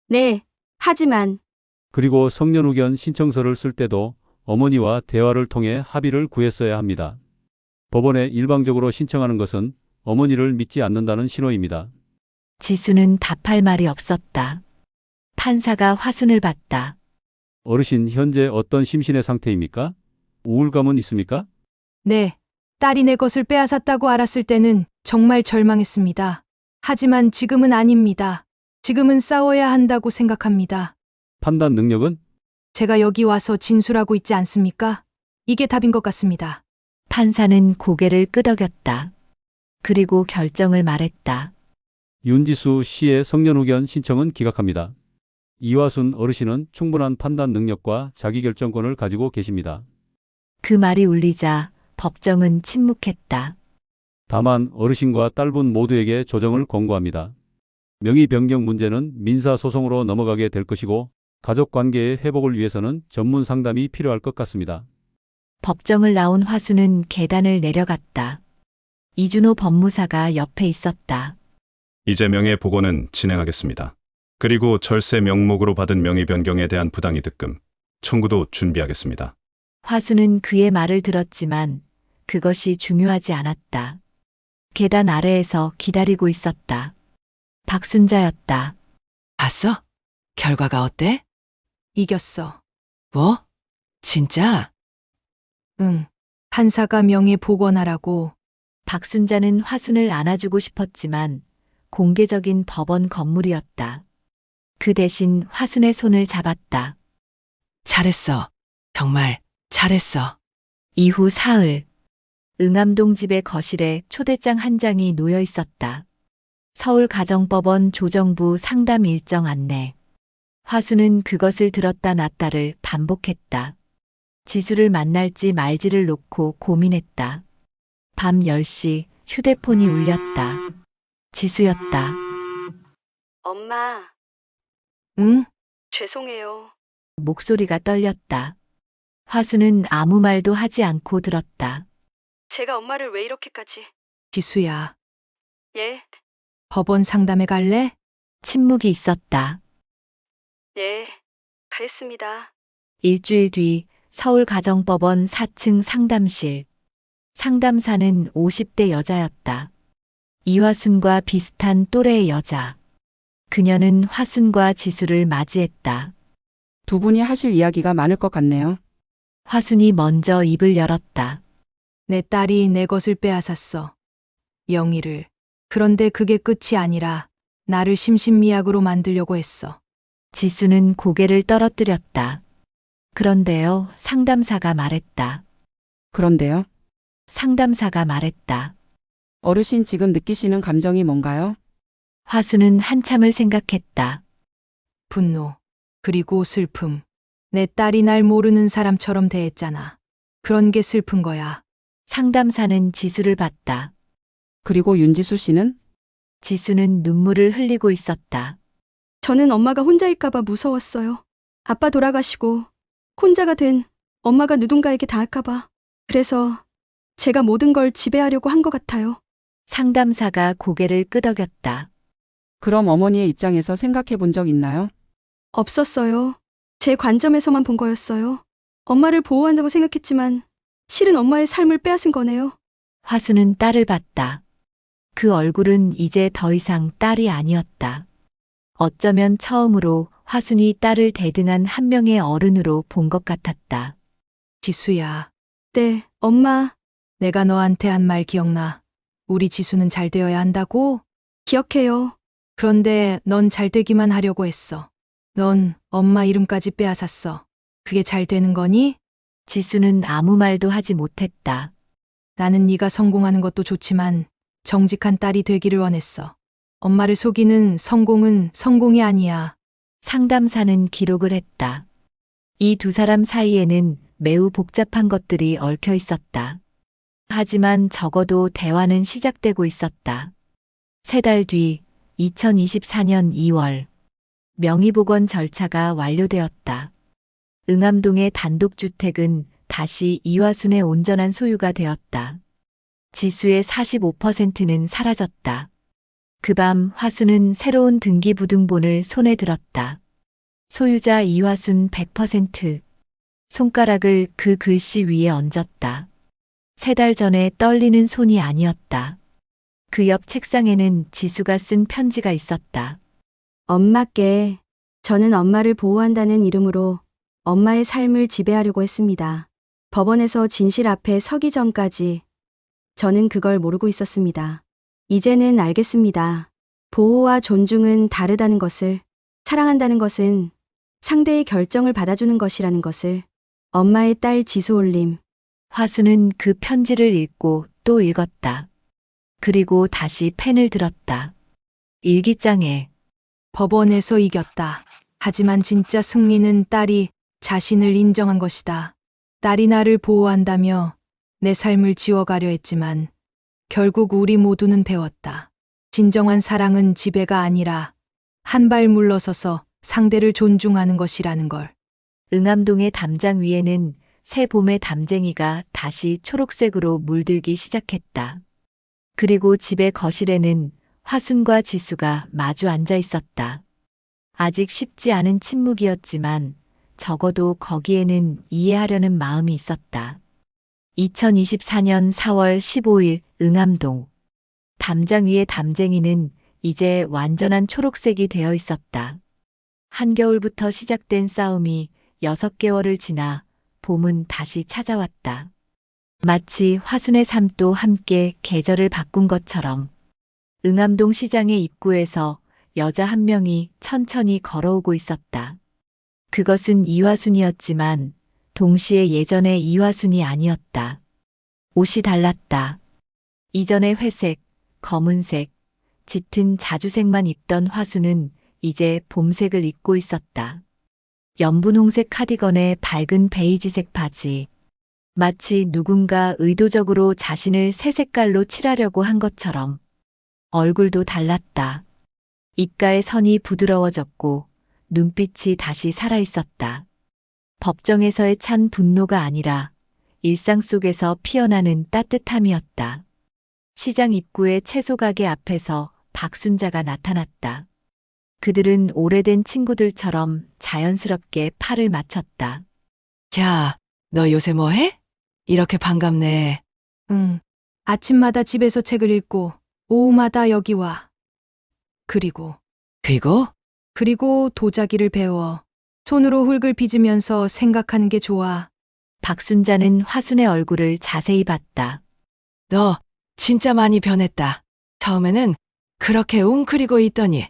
네, 하지만 그리고 성년후견 신청서를 쓸 때도 어머니와 대화를 통해 합의를 구했어야 합니다. 법원에 일방적으로 신청하는 것은 어머니를 믿지 않는다는 신호입니다. 지수는 답할 말이 없었다. 판사가 화순을 봤다. 어르신, 현재 어떤 심신의 상태입니까? 우울감은 있습니까? 네. 딸이 내 것을 빼앗았다고 알았을 때는 정말 절망했습니다. 하지만 지금은 아닙니다. 지금은 싸워야 한다고 생각합니다. 판단 능력은? 제가 여기 와서 진술하고 있지 않습니까? 이게 답인 것 같습니다. 판사는 고개를 끄덕였다. 그리고 결정을 말했다. 윤지수 씨의 성년후견 신청은 기각합니다. 이화순 어르신은 충분한 판단 능력과 자기결정권을 가지고 계십니다. 그 말이 울리자 법정은 침묵했다. 다만 어르신과 딸분 모두에게 조정을 권고합니다. 명의 변경 문제는 민사소송으로 넘어가게 될 것이고 가족관계의 회복을 위해서는 전문 상담이 필요할 것 같습니다. 법정을 나온 화수는 계단을 내려갔다. 이준호 법무사가 옆에 있었다. 이제 명예 복원은 진행하겠습니다. 그리고 절세 명목으로 받은 명의 변경에 대한 부당이득금 청구도 준비하겠습니다. 화수는 그의 말을 들었지만 그것이 중요하지 않았다. 계단 아래에서 기다리고 있었다. 박순자였다. 봤어? 결과가 어때? 이겼어. 뭐? 진짜? 응. 판사가 명예 복원하라고. 박순자는 화순을 안아주고 싶었지만 공개적인 법원 건물이었다. 그 대신 화순의 손을 잡았다. 잘했어. 정말 잘했어. 이후 사흘. 응암동 집의 거실에 초대장 한 장이 놓여 있었다. 서울가정법원 조정부 상담 일정 안내. 화수는 그것을 들었다 놨다를 반복했다. 지수를 만날지 말지를 놓고 고민했다. 밤 10시 휴대폰이 울렸다. 지수였다. 엄마, 응? 죄송해요. 목소리가 떨렸다. 화수는 아무 말도 하지 않고 들었다. 제가 엄마를 왜 이렇게까지? 지수야. 예, 법원 상담에 갈래? 침묵이 있었다. 예, 가겠습니다. 일주일 뒤 서울가정법원 4층 상담실. 상담사는 50대 여자였다. 이화순과 비슷한 또래의 여자. 그녀는 화순과 지수를 맞이했다. 두 분이 하실 이야기가 많을 것 같네요. 화순이 먼저 입을 열었다. 내 딸이 내 것을 빼앗았어. 영희를. 그런데 그게 끝이 아니라 나를 심신미약으로 만들려고 했어. 지수는 고개를 떨어뜨렸다. 그런데요, 상담사가 말했다. 그런데요. 상담사가 말했다. 어르신 지금 느끼시는 감정이 뭔가요? 화수는 한참을 생각했다. 분노. 그리고 슬픔. 내 딸이 날 모르는 사람처럼 대했잖아. 그런 게 슬픈 거야. 상담사는 지수를 봤다. 그리고 윤지수 씨는? 지수는 눈물을 흘리고 있었다. 저는 엄마가 혼자일까봐 무서웠어요. 아빠 돌아가시고 혼자가 된 엄마가 누군가에게 닿을까봐. 그래서 제가 모든 걸 지배하려고 한 것 같아요. 상담사가 고개를 끄덕였다. 그럼 어머니의 입장에서 생각해 본 적 있나요? 없었어요. 제 관점에서만 본 거였어요. 엄마를 보호한다고 생각했지만 실은 엄마의 삶을 빼앗은 거네요. 화수는 딸을 봤다. 그 얼굴은 이제 더 이상 딸이 아니었다. 어쩌면 처음으로 화순이 딸을 대등한 한 명의 어른으로 본 것 같았다. 지수야, 네, 엄마. 내가 너한테 한 말 기억나? 우리 지수는 잘 되어야 한다고? 기억해요. 그런데 넌 잘 되기만 하려고 했어. 넌 엄마 이름까지 빼앗았어. 그게 잘 되는 거니? 지수는 아무 말도 하지 못했다. 나는 네가 성공하는 것도 좋지만 정직한 딸이 되기를 원했어. 엄마를 속이는 성공은 성공이 아니야. 상담사는 기록을 했다. 이 두 사람 사이에는 매우 복잡한 것들이 얽혀 있었다. 하지만 적어도 대화는 시작되고 있었다. 3달 뒤 2024년 2월 명의복원 절차가 완료되었다. 응암동의 단독주택은 다시 이화순의 온전한 소유가 되었다. 지수의 45%는 사라졌다. 그 밤 화순은 새로운 등기부등본을 손에 들었다. 소유자 이화순 100%. 손가락을 그 글씨 위에 얹었다. 3달 전에 떨리는 손이 아니었다. 그 옆 책상에는 지수가 쓴 편지가 있었다. 엄마께 저는 엄마를 보호한다는 이름으로 엄마의 삶을 지배하려고 했습니다. 법원에서 진실 앞에 서기 전까지 저는 그걸 모르고 있었습니다. 이제는 알겠습니다. 보호와 존중은 다르다는 것을, 사랑한다는 것은 상대의 결정을 받아주는 것이라는 것을. 엄마의 딸 지수올림. 화수는 그 편지를 읽고 또 읽었다. 그리고 다시 펜을 들었다. 일기장에 법원에서 이겼다. 하지만 진짜 승리는 딸이 자신을 인정한 것이다. 딸이 나를 보호한다며 내 삶을 지워가려 했지만 결국 우리 모두는 배웠다. 진정한 사랑은 지배가 아니라 한 발 물러서서 상대를 존중하는 것이라는 걸. 응암동의 담장 위에는 새 봄의 담쟁이가 다시 초록색으로 물들기 시작했다. 그리고 집의 거실에는 화순과 지수가 마주 앉아 있었다. 아직 쉽지 않은 침묵이었지만 적어도 거기에는 이해하려는 마음이 있었다. 2024년 4월 15일 응암동. 담장 위의 담쟁이는 이제 완전한 초록색이 되어 있었다. 한겨울부터 시작된 싸움이 6개월을 지나 봄은 다시 찾아왔다. 마치 화순의 삶도 함께 계절을 바꾼 것처럼 응암동 시장의 입구에서 여자 한 명이 천천히 걸어오고 있었다. 그것은 이화순이었지만 동시에 예전의 이화순이 아니었다. 옷이 달랐다. 이전에 회색, 검은색, 짙은 자주색만 입던 화순은 이제 봄색을 입고 있었다. 연분홍색 카디건에 밝은 베이지색 바지. 마치 누군가 의도적으로 자신을 새 색깔로 칠하려고 한 것처럼. 얼굴도 달랐다. 입가의 선이 부드러워졌고 눈빛이 다시 살아있었다. 법정에서의 찬 분노가 아니라 일상 속에서 피어나는 따뜻함이었다. 시장 입구의 채소 가게 앞에서 박순자가 나타났다. 그들은 오래된 친구들처럼 자연스럽게 팔을 맞췄다. 야, 너 요새 뭐 해? 이렇게 반갑네. 응. 아침마다 집에서 책을 읽고 오후마다 여기 와. 그리고 그리고 도자기를 배워. 손으로 흙을 빚으면서 생각하는 게 좋아. 박순자는 화순의 얼굴을 자세히 봤다. 너 진짜 많이 변했다. 처음에는 그렇게 웅크리고 있더니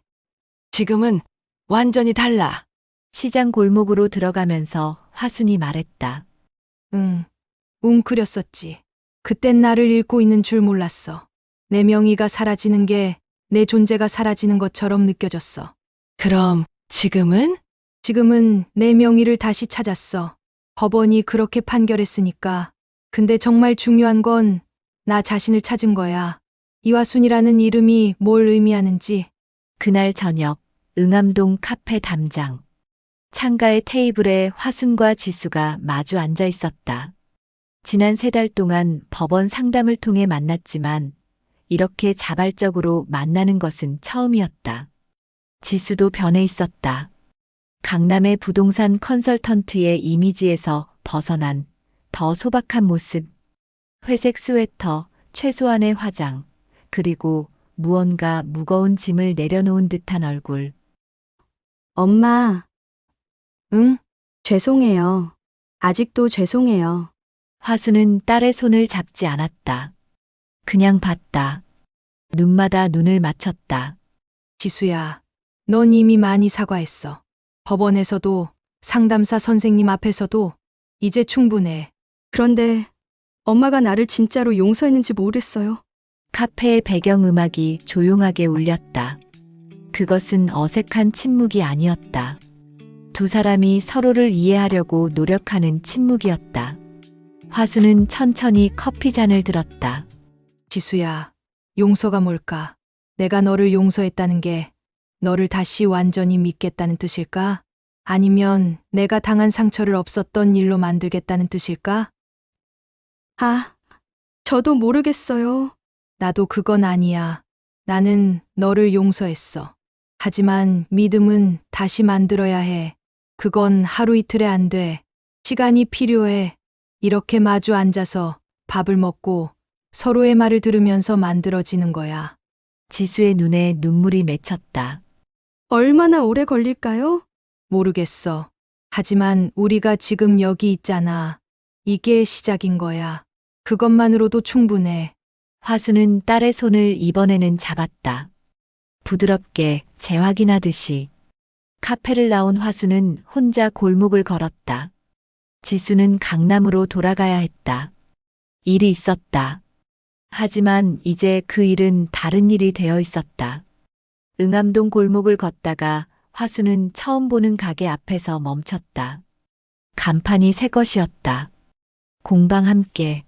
지금은 완전히 달라. 시장 골목으로 들어가면서 화순이 말했다. 응. 웅크렸었지. 그땐 나를 잃고 있는 줄 몰랐어. 내 명의가 사라지는 게 내 존재가 사라지는 것처럼 느껴졌어. 그럼 지금은? 지금은 내 명의를 다시 찾았어. 법원이 그렇게 판결했으니까. 근데 정말 중요한 건 나 자신을 찾은 거야. 이화순이라는 이름이 뭘 의미하는지. 그날 저녁 응암동 카페 담장. 창가의 테이블에 화순과 지수가 마주 앉아 있었다. 지난 3달 동안 법원 상담을 통해 만났지만 이렇게 자발적으로 만나는 것은 처음이었다. 지수도 변해 있었다. 강남의 부동산 컨설턴트의 이미지에서 벗어난 더 소박한 모습. 회색 스웨터, 최소한의 화장, 그리고 무언가 무거운 짐을 내려놓은 듯한 얼굴. 엄마, 응? 죄송해요. 아직도 죄송해요. 화수는 딸의 손을 잡지 않았다. 그냥 봤다. 눈마다 눈을 맞췄다. 지수야, 넌 이미 많이 사과했어. 법원에서도 상담사 선생님 앞에서도 이제 충분해. 그런데 엄마가 나를 진짜로 용서했는지 모르겠어요. 카페의 배경음악이 조용하게 울렸다. 그것은 어색한 침묵이 아니었다. 두 사람이 서로를 이해하려고 노력하는 침묵이었다. 화수는 천천히 커피 잔을 들었다. 지수야, 용서가 뭘까? 내가 너를 용서했다는 게 너를 다시 완전히 믿겠다는 뜻일까? 아니면 내가 당한 상처를 없었던 일로 만들겠다는 뜻일까? 아, 저도 모르겠어요. 나도 그건 아니야. 나는 너를 용서했어. 하지만 믿음은 다시 만들어야 해. 그건 하루 이틀에 안 돼. 시간이 필요해. 이렇게 마주 앉아서 밥을 먹고 서로의 말을 들으면서 만들어지는 거야. 지수의 눈에 눈물이 맺혔다. 얼마나 오래 걸릴까요? 모르겠어. 하지만 우리가 지금 여기 있잖아. 이게 시작인 거야. 그것만으로도 충분해. 화수는 딸의 손을 이번에는 잡았다. 부드럽게 재확인하듯이. 카페를 나온 화수는 혼자 골목을 걸었다. 지수는 강남으로 돌아가야 했다. 일이 있었다. 하지만 이제 그 일은 다른 일이 되어 있었다. 응암동 골목을 걷다가 화수는 처음 보는 가게 앞에서 멈췄다. 간판이 새 것이었다. 공방 함께.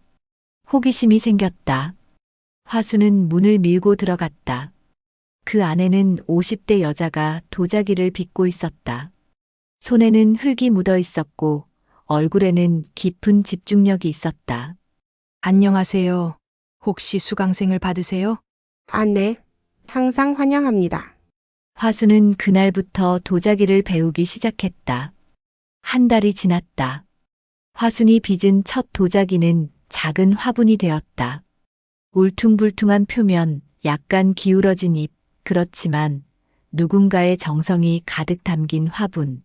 호기심이 생겼다. 화수는 문을 밀고 들어갔다. 그 안에는 50대 여자가 도자기를 빚고 있었다. 손에는 흙이 묻어 있었고 얼굴에는 깊은 집중력이 있었다. 안녕하세요. 혹시 수강생을 받으세요? 아, 네. 항상 환영합니다. 화수는 그날부터 도자기를 배우기 시작했다. 한 달이 지났다. 화순이 빚은 첫 도자기는 작은 화분이 되었다. 울퉁불퉁한 표면, 약간 기울어진 잎, 그렇지만 누군가의 정성이 가득 담긴 화분.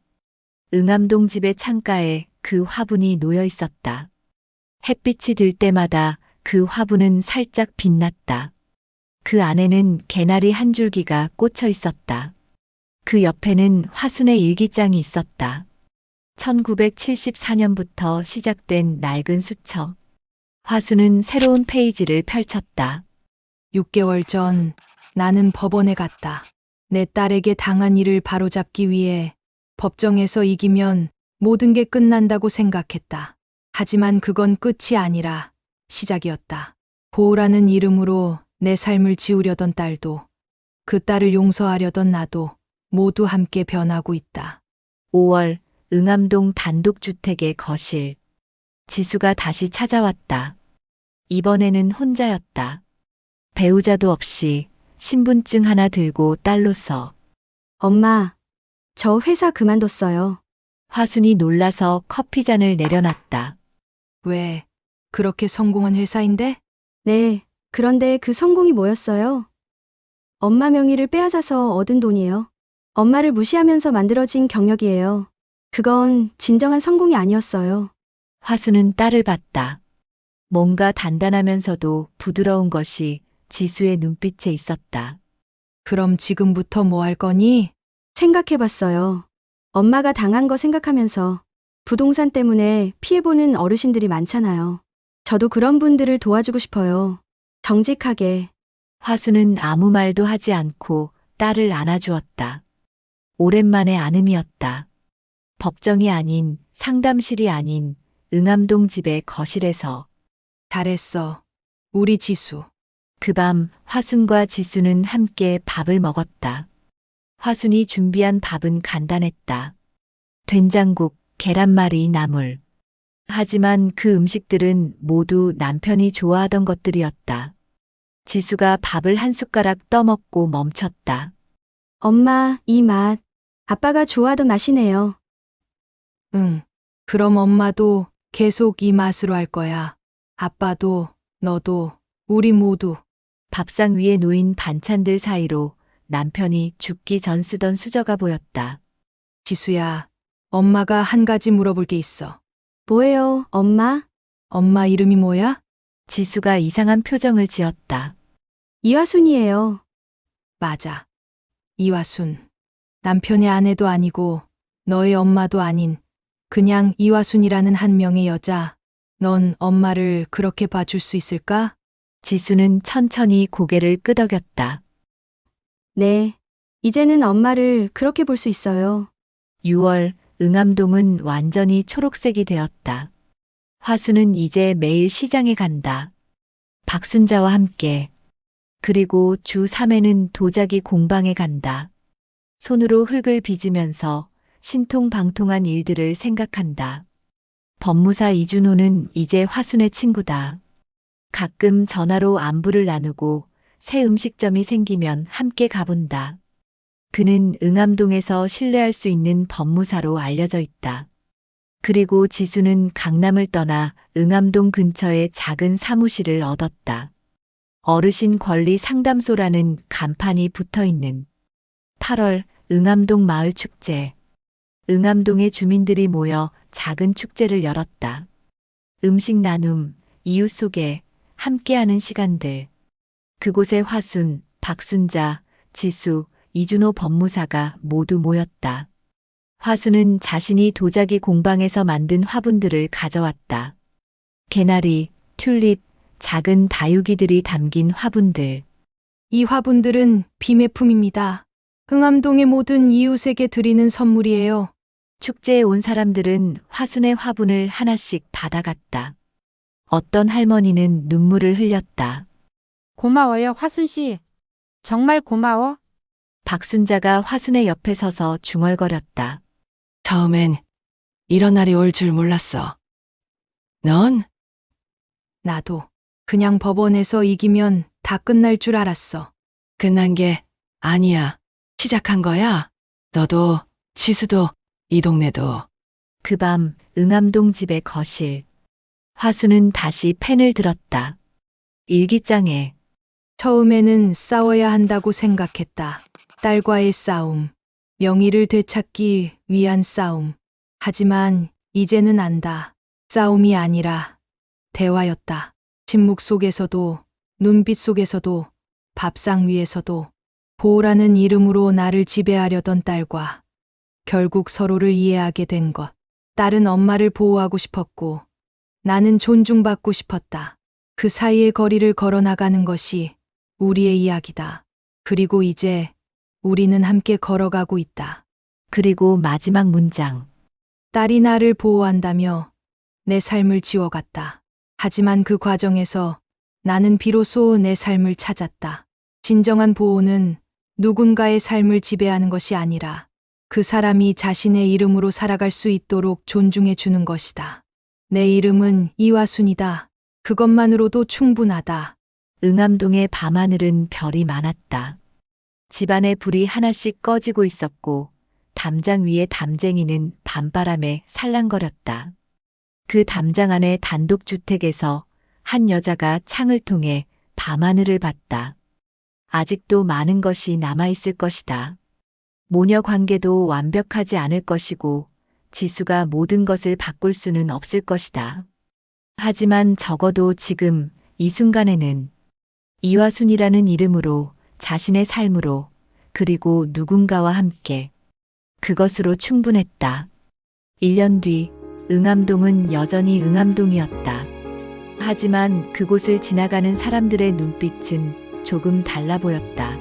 응암동 집의 창가에 그 화분이 놓여 있었다. 햇빛이 들 때마다 그 화분은 살짝 빛났다. 그 안에는 개나리 한 줄기가 꽂혀 있었다. 그 옆에는 화순의 일기장이 있었다. 1974년부터 시작된 낡은 수첩. 화순은 새로운 페이지를 펼쳤다. 6개월 전 나는 법원에 갔다. 내 딸에게 당한 일을 바로잡기 위해 법정에서 이기면 모든 게 끝난다고 생각했다. 하지만 그건 끝이 아니라 시작이었다. 보우라는 이름으로 내 삶을 지우려던 딸도, 그 딸을 용서하려던 나도 모두 함께 변하고 있다. 5월 응암동 단독주택의 거실. 지수가 다시 찾아왔다. 이번에는 혼자였다. 배우자도 없이 신분증 하나 들고 딸로서. 엄마, 저 회사 그만뒀어요. 화순이 놀라서 커피잔을 내려놨다. 왜? 그렇게 성공한 회사인데? 네, 그런데 그 성공이 뭐였어요? 엄마 명의를 빼앗아서 얻은 돈이에요. 엄마를 무시하면서 만들어진 경력이에요. 그건 진정한 성공이 아니었어요. 화수는 딸을 봤다. 뭔가 단단하면서도 부드러운 것이 지수의 눈빛에 있었다. 그럼 지금부터 뭐 할 거니? 생각해봤어요. 엄마가 당한 거 생각하면서 부동산 때문에 피해보는 어르신들이 많잖아요. 저도 그런 분들을 도와주고 싶어요. 정직하게. 화수는 아무 말도 하지 않고 딸을 안아주었다. 오랜만의 안음이었다. 법정이 아닌, 상담실이 아닌 응암동 집의 거실에서. 잘했어. 우리 지수. 그 밤 화순과 지수는 함께 밥을 먹었다. 화순이 준비한 밥은 간단했다. 된장국, 계란말이, 나물. 하지만 그 음식들은 모두 남편이 좋아하던 것들이었다. 지수가 밥을 한 숟가락 떠먹고 멈췄다. 엄마, 이 맛. 아빠가 좋아하던 맛이네요. 응. 그럼 엄마도 계속 이 맛으로 할 거야. 아빠도, 너도, 우리 모두 밥상 위에 놓인 반찬들 사이로 남편이 죽기 전 쓰던 수저가 보였다. 지수야, 엄마가 한 가지 물어볼 게 있어. 뭐예요, 엄마? 엄마 이름이 뭐야? 지수가 이상한 표정을 지었다. 이화순이에요. 맞아. 이화순. 남편의 아내도 아니고 너의 엄마도 아닌 그냥 이화순이라는 한 명의 여자. 넌 엄마를 그렇게 봐줄 수 있을까? 지수는 천천히 고개를 끄덕였다. 네. 이제는 엄마를 그렇게 볼 수 있어요. 6월 응암동은 완전히 초록색이 되었다. 화수는 이제 매일 시장에 간다. 박순자와 함께. 그리고 주 3회는 도자기 공방에 간다. 손으로 흙을 빚으면서 신통방통한 일들을 생각한다. 법무사 이준호는 이제 화순의 친구다. 가끔 전화로 안부를 나누고 새 음식점이 생기면 함께 가본다. 그는 응암동에서 신뢰할 수 있는 법무사로 알려져 있다. 그리고 지수는 강남을 떠나 응암동 근처에 작은 사무실을 얻었다. 어르신 권리 상담소라는 간판이 붙어 있는 8월 응암동 마을 축제. 응암동의 주민들이 모여 작은 축제를 열었다. 음식 나눔, 이웃 소개, 함께하는 시간들. 그곳에 화순, 박순자, 지수, 이준호 법무사가 모두 모였다. 화순은 자신이 도자기 공방에서 만든 화분들을 가져왔다. 개나리, 튤립, 작은 다육이들이 담긴 화분들. 이 화분들은 비매품입니다. 흥암동의 모든 이웃에게 드리는 선물이에요. 축제에 온 사람들은 화순의 화분을 하나씩 받아갔다. 어떤 할머니는 눈물을 흘렸다. 고마워요, 화순 씨. 정말 고마워. 박순자가 화순의 옆에 서서 중얼거렸다. 처음엔 이런 날이 올 줄 몰랐어. 넌? 나도 그냥 법원에서 이기면 다 끝날 줄 알았어. 끝난 게 아니야. 시작한 거야. 너도, 지수도, 이 동네도. 그 밤 응암동 집의 거실. 화순은 다시 펜을 들었다. 일기장에 처음에는 싸워야 한다고 생각했다. 딸과의 싸움, 명의를 되찾기 위한 싸움. 하지만 이제는 안다. 싸움이 아니라 대화였다. 침묵 속에서도, 눈빛 속에서도, 밥상 위에서도 보호라는 이름으로 나를 지배하려던 딸과 결국 서로를 이해하게 된 것. 딸은 엄마를 보호하고 싶었고 나는 존중받고 싶었다. 그 사이의 거리를 걸어나가는 것이 우리의 이야기다. 그리고 이제 우리는 함께 걸어가고 있다. 그리고 마지막 문장. 딸이 나를 보호한다며 내 삶을 지워갔다. 하지만 그 과정에서 나는 비로소 내 삶을 찾았다. 진정한 보호는 누군가의 삶을 지배하는 것이 아니라 그 사람이 자신의 이름으로 살아갈 수 있도록 존중해 주는 것이다. 내 이름은 이화순이다. 그것만으로도 충분하다. 응암동의 밤하늘은 별이 많았다. 집안의 불이 하나씩 꺼지고 있었고 담장 위의 담쟁이는 밤바람에 살랑거렸다. 그 담장 안의 단독주택에서 한 여자가 창을 통해 밤하늘을 봤다. 아직도 많은 것이 남아있을 것이다. 모녀 관계도 완벽하지 않을 것이고 지수가 모든 것을 바꿀 수는 없을 것이다. 하지만 적어도 지금 이 순간에는 이화순이라는 이름으로 자신의 삶으로 그리고 누군가와 함께 그것으로 충분했다. 1년 뒤 응암동은 여전히 응암동이었다. 하지만 그곳을 지나가는 사람들의 눈빛은 조금 달라 보였다.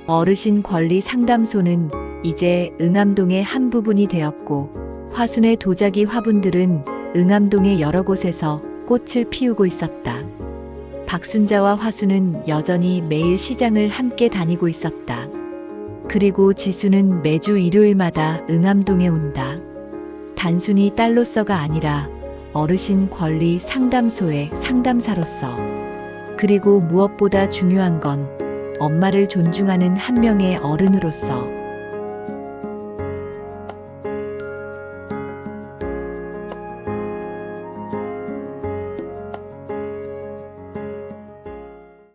어르신 권리 상담소는 이제 응암동의 한 부분이 되었고 화순의 도자기 화분들은 응암동의 여러 곳에서 꽃을 피우고 있었다. 박순자와 화순은 여전히 매일 시장을 함께 다니고 있었다. 그리고 지수는 매주 일요일마다 응암동에 온다. 단순히 딸로서가 아니라 어르신 권리 상담소의 상담사로서. 그리고 무엇보다 중요한 건 엄마를 존중하는 한 명의 어른으로서.